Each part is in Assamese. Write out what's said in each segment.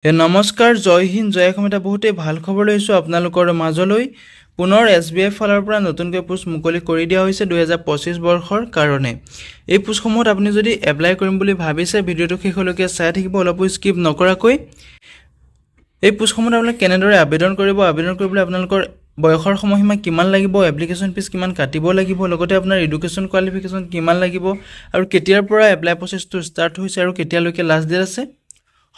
নমস্কাৰ, জয় হিন্দ, জয় অসম। এটা বহুতেই ভাল খবৰ লৈছোঁ আপোনালোকৰ মাজলৈ। পুনৰ SBI ফালৰ পৰা নতুনকৈ পোষ্ট মুকলি কৰি দিয়া হৈছে 2025 বৰ্ষৰ কাৰণে। এই পোষ্টসমূহত আপুনি যদি এপ্লাই কৰিম বুলি ভাবিছে, ভিডিঅ'টো শেষলৈকে চাই থাকিব, অলপো স্কিপ নকৰাকৈ। এই পোষ্টসমূহত আপোনালোকে কেনেদৰে আবেদন কৰিব, আবেদন কৰিবলৈ আপোনালোকৰ বয়সৰ সময়সীমা কিমান লাগিব, এপ্লিকেশ্যন ফিজ কিমান কাটিব লাগিব, লগতে আপোনাৰ এডুকেশ্যন কোৱালিফিকেশ্যন কিমান লাগিব, আৰু কেতিয়াৰ পৰা এপ্লাই প্ৰচেছটো ষ্টাৰ্ট হৈছে আৰু কেতিয়ালৈকে লাষ্ট ডেট আছে,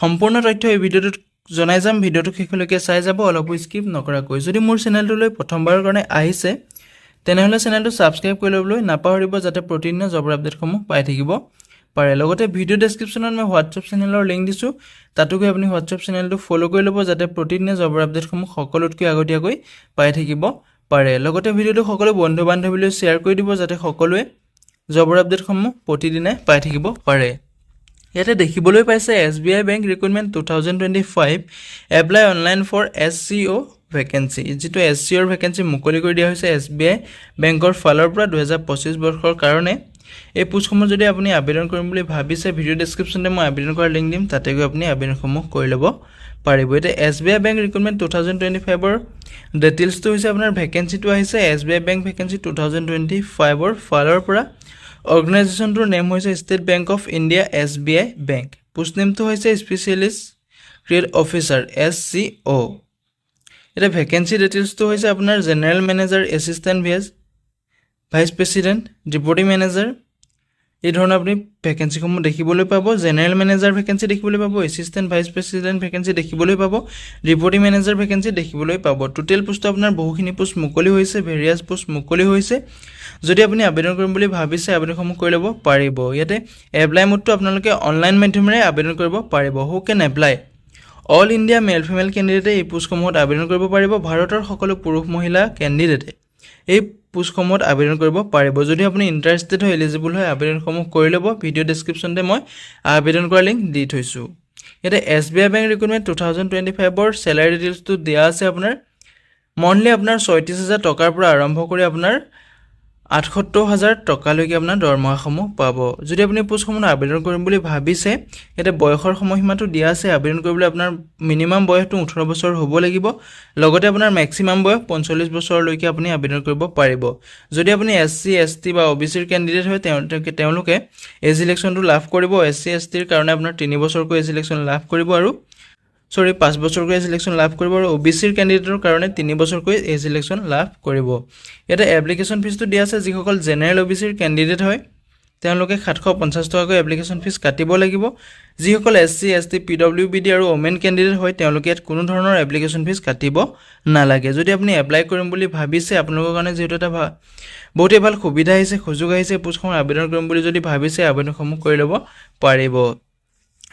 সম্পূৰ্ণ তথ্য এই ভিডিঅ'টোত জনাই যাম। ভিডিঅ'টো শেষলৈকে চাই যাব, অলপো স্কিপ নকৰাকৈ। যদি মোৰ চেনেলটোলৈ প্ৰথমবাৰৰ কাৰণে আহিছে, তেনেহ'লে চেনেলটো ছাবস্ক্ৰাইব কৰি ল'বলৈ নাপাহৰিব, যাতে প্ৰতিদিনে জবৰ আপডেটসমূহ পাই থাকিব পাৰে। লগতে ভিডিঅ' ডেছক্ৰিপশ্যনত মই হোৱাটছএপ চেনেলৰ লিংক দিছোঁ, তাতো গৈ আপুনি হোৱাটছএপ চেনেলটো ফ'ল' কৰি ল'ব, যাতে প্ৰতিদিনে জবৰ আপডেটসমূহ সকলোতকৈ আগতীয়াকৈ পাই থাকিব পাৰে। লগতে ভিডিঅ'টো সকলো বন্ধু বান্ধৱীলৈ শ্বেয়াৰ কৰি দিব, যাতে সকলোৱে জবৰ আপডেটসমূহ প্ৰতিদিনে পাই থাকিব পাৰে। ইয়াতে দেখিবলৈ পাইছে SBI bank recruitment 2025 apply online for SCO vacancy, যিটো SCOৰ ভেকেঞ্চি মুকলি কৰি দিয়া হৈছে SBI বেংকৰ ফালৰ পৰা 2025 বৰ্ষৰ কাৰণে। এই পোষ্টসমূহ যদি আপুনি আবেদন কৰিম বুলি ভাবিছে, ভিডিঅ' ডেছক্ৰিপশ্যনতে মই আবেদন কৰাৰ লিংক দিম, তাতে গৈ আপুনি আবেদনসমূহ কৰি ল'ব পাৰিব। এতিয়া SBI বেংক ৰিক্ৰুটমেণ্ট 2025ৰ ডিটেইলছটো হৈছে আপোনাৰ ভেকেঞ্চিটো আহিছে SBI বেংক ভেকেঞ্চি 2025ৰ ফালৰ পৰা। অৰ্গেনাইজেশ্যনটোৰ নেম হৈছে State Bank of India SBI bank. Post নেমটো হৈছে স্পেচিয়েলিষ্ট ক্ৰেডিট অফিচাৰ SCO। এতিয়া ভেকেঞ্চি ডিটেইলছটো হৈছে আপোনাৰ general manager, assistant vice president, deputy manager, এই ধৰণৰ আপুনি ভেকেঞ্চিসমূহ দেখিবলৈ পাব। জেনেৰেল মেনেজাৰ ভেকেঞ্চি দেখিবলৈ পাব, এছিষ্টেণ্ট ভাইচ প্ৰেছিডেণ্ট ভেকেঞ্চি দেখিবলৈ পাব, ডিপুটি মেনেজাৰ ভেকেঞ্চি দেখিবলৈ পাব। টোটেল পোষ্ট আপোনাৰ বহুখিনি পোষ্ট মুকলি হৈছে, ভেৰিয়াছ পোষ্ট মুকলি হৈছে। যদি আপুনি আবেদন কৰিম বুলি ভাবিছে, আবেদনসমূহ কৰি ল'ব পাৰিব। ইয়াতে এপ্লাই মোডটো আপোনালোকে অনলাইন মাধ্যমেৰে আবেদন কৰিব পাৰিব। Who can apply? All India male female কেণ্ডিডেটে এই পোষ্টসমূহত আবেদন কৰিব পাৰিব। ভাৰতৰ সকলো পুৰুষ মহিলা কেণ্ডিডেটে এই পোষ্টসমূহত আবেদন কৰিব পাৰিব। যদি আপুনি ইণ্টাৰেষ্টেড হয়, এলিজিবল হয়, আবেদনসমূহ কৰি ল'ব। ভিডিঅ' ডেছক্ৰিপশ্যনতে মই আবেদন কৰাৰ লিংক দি থৈছোঁ। ইয়াতে SBI বেংক ৰিক্ৰুটমেণ্ট 2025ৰ চেলাৰী ডিটেইলছটো দিয়া আছে আপোনাৰ। মন্থলি আপোনাৰ 36,000 টকাৰ পৰা আৰম্ভ কৰি আপোনাৰ 78,000 টকালৈকে আপোনাৰ দৰমহাসমূহ পাব। যদি আপুনি পোষ্টসমূহ আবেদন কৰিম বুলি ভাবিছে, ইয়াতে বয়সৰ সময়সীমাটো দিয়া আছে। আবেদন কৰিবলৈ আপোনাৰ মিনিমাম বয়সটো 18 বছৰ হ'ব লাগিব, লগতে আপোনাৰ মেক্সিমাম বয়স 45 বছৰলৈকে আপুনি আবেদন কৰিব পাৰিব। যদি আপুনি SC ST বা OBCৰ কেণ্ডিডেট হয়, তেওঁলোকে এজ ইলেকশ্যনটো লাভ কৰিব। SC STৰ কাৰণে আপোনাৰ 3 বছৰকৈ এজ ইলেকশ্যন লাভ কৰিব, আৰু 5 বছৰকৈ এজ ইলেকশ্যন লাভ কৰিব, আৰু OBCৰ কেণ্ডিডেটৰ কাৰণে 3 বছৰকৈ এজ ইলেকশ্যন লাভ কৰিব। ইয়াতে এপ্লিকেশ্যন ফিজটো দিয়া আছে। যিসকল জেনেৰেল OBCৰ কেণ্ডিডেট হয়, তেওঁলোকে 750 টকাকৈ এপ্লিকেশ্যন ফিজ কাটিব লাগিব। যিসকল SC ST PWBD আৰু ওমেন কেণ্ডিডেট হয়, তেওঁলোকে ইয়াত কোনো ধৰণৰ এপ্লিকেশ্যন ফিজ কাটিব নালাগে। যদি আপুনি এপ্লাই কৰিম বুলি ভাবিছে, আপোনালোকৰ কাৰণে যিহেতু এটা বহুতেই ভাল সুবিধা আহিছে, সুযোগ আহিছে, পোষ্টসমূহ আবেদন কৰিম বুলি যদি ভাবিছে, আবেদনসমূহ কৰি ল'ব পাৰিব।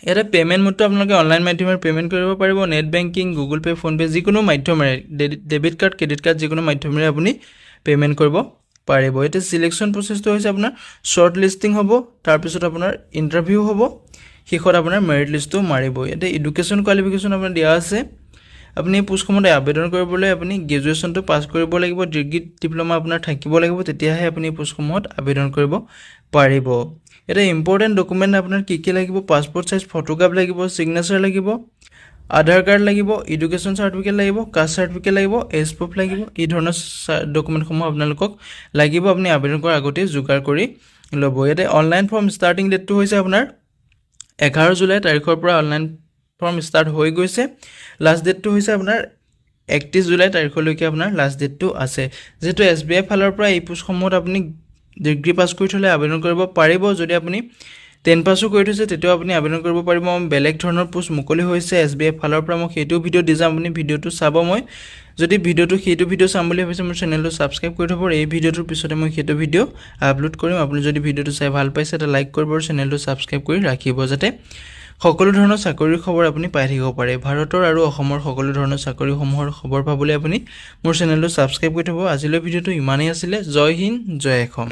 ইয়াতে পে'মেণ্ট মোডটো আপোনালোকে অনলাইন মাধ্যমেৰে পে'মেণ্ট কৰিব পাৰিব। Net banking, Google pay', PhonePe' যিকোনো মাধ্যমেৰে, ডেবিট কাৰ্ড, ক্ৰেডিট কাৰ্ড যিকোনো মাধ্যমেৰে আপুনি পে'মেণ্ট কৰিব পাৰিব। এতিয়া চিলেকশ্যন প্ৰচেছটো হৈছে আপোনাৰ শ্বৰ্ট লিষ্টিং হ'ব, তাৰপিছত আপোনাৰ ইণ্টাৰভিউ হ'ব, শেষত আপোনাৰ মেৰিট লিষ্টটো মাৰিব। ইয়াতে এডুকেশ্যন কোৱালিফিকেশ্যন আপোনাৰ দিয়া আছে। আপুনি এই পোষ্টসমূহত আবেদন কৰিবলৈ আপুনি গ্ৰেজুৱেশ্যনটো পাছ কৰিব লাগিব, ডিগ্ৰী ডিপ্ল'মা আপোনাৰ থাকিব লাগিব, তেতিয়াহে আপুনি এই পোষ্টসমূহত আবেদন কৰিব পাৰিব। এটা ইম্পৰ্টেণ্ট ডকুমেণ্ট আপোনাৰ কি কি লাগিব? পাছপৰ্ট চাইজ ফটোগ্ৰাফ লাগিব, ছিগনেচাৰ লাগিব, আধাৰ কাৰ্ড লাগিব, এডুকেশ্যন চাৰ্টিফিকেট লাগিব, কাষ্ট চাৰ্টিফিকেট লাগিব, এজ প্ৰুফ লাগিব। এই ধৰণৰ ডকুমেণ্টসমূহ আপোনালোকক লাগিব, আপুনি আবেদন কৰাৰ আগতেই যোগাৰ কৰি ল'ব। ইয়াতে অনলাইন ফৰ্ম ষ্টাৰ্টিং ডেটটো হৈছে আপোনাৰ 11 জুলাই তাৰিখৰ পৰা অনলাইন ফৰ্ম ষ্টাৰ্ট হৈ গৈছে। লাষ্ট ডেটটো হৈছে আপোনাৰ 31 জুলাই তাৰিখলৈকে আপোনাৰ লাষ্ট ডেটটো আছে। যিহেতু SBI ফালৰ পৰা এই পোষ্টসমূহত আপুনি ডিগ্ৰী পাছ কৰি থ'লে আবেদন কৰিব পাৰিব। যদি আপুনি 10 পাছো কৰি থৈছে, তেতিয়াও আপুনি আবেদন কৰিব পাৰিব। বেলেগ ধৰণৰ পোষ্ট মুকলি হৈছে SBI ফালৰ পৰা, মই সেইটো ভিডিঅ' দি যাম, আপুনি ভিডিঅ'টো চাব। মই যদি সেইটো ভিডিঅ' চাম বুলি ভাবিছে, মোৰ চেনেলটো ছাবস্ক্ৰাইব কৰি থ'ব। এই ভিডিঅ'টোৰ পিছতে মই সেইটো ভিডিঅ' আপলোড কৰিম। আপুনি যদি ভিডিঅ'টো চাই ভাল পাইছে, এটা লাইক কৰিব আৰু চেনেলটো ছাবস্ক্ৰাইব কৰি ৰাখিব, যাতে সকলো ধৰণৰ চাকৰিৰ খবৰ আপুনি পাই থাকিব পাৰে। ভাৰতৰ আৰু অসমৰ সকলো ধৰণৰ চাকৰিসমূহৰ খবৰ পাবলৈ আপুনি মোৰ চেনেলটো ছাবস্ক্ৰাইব কৰি থ'ব। আজিলৈ ভিডিঅ'টো ইমানেই আছিলে। জয় হিন্দ, জয় অসম।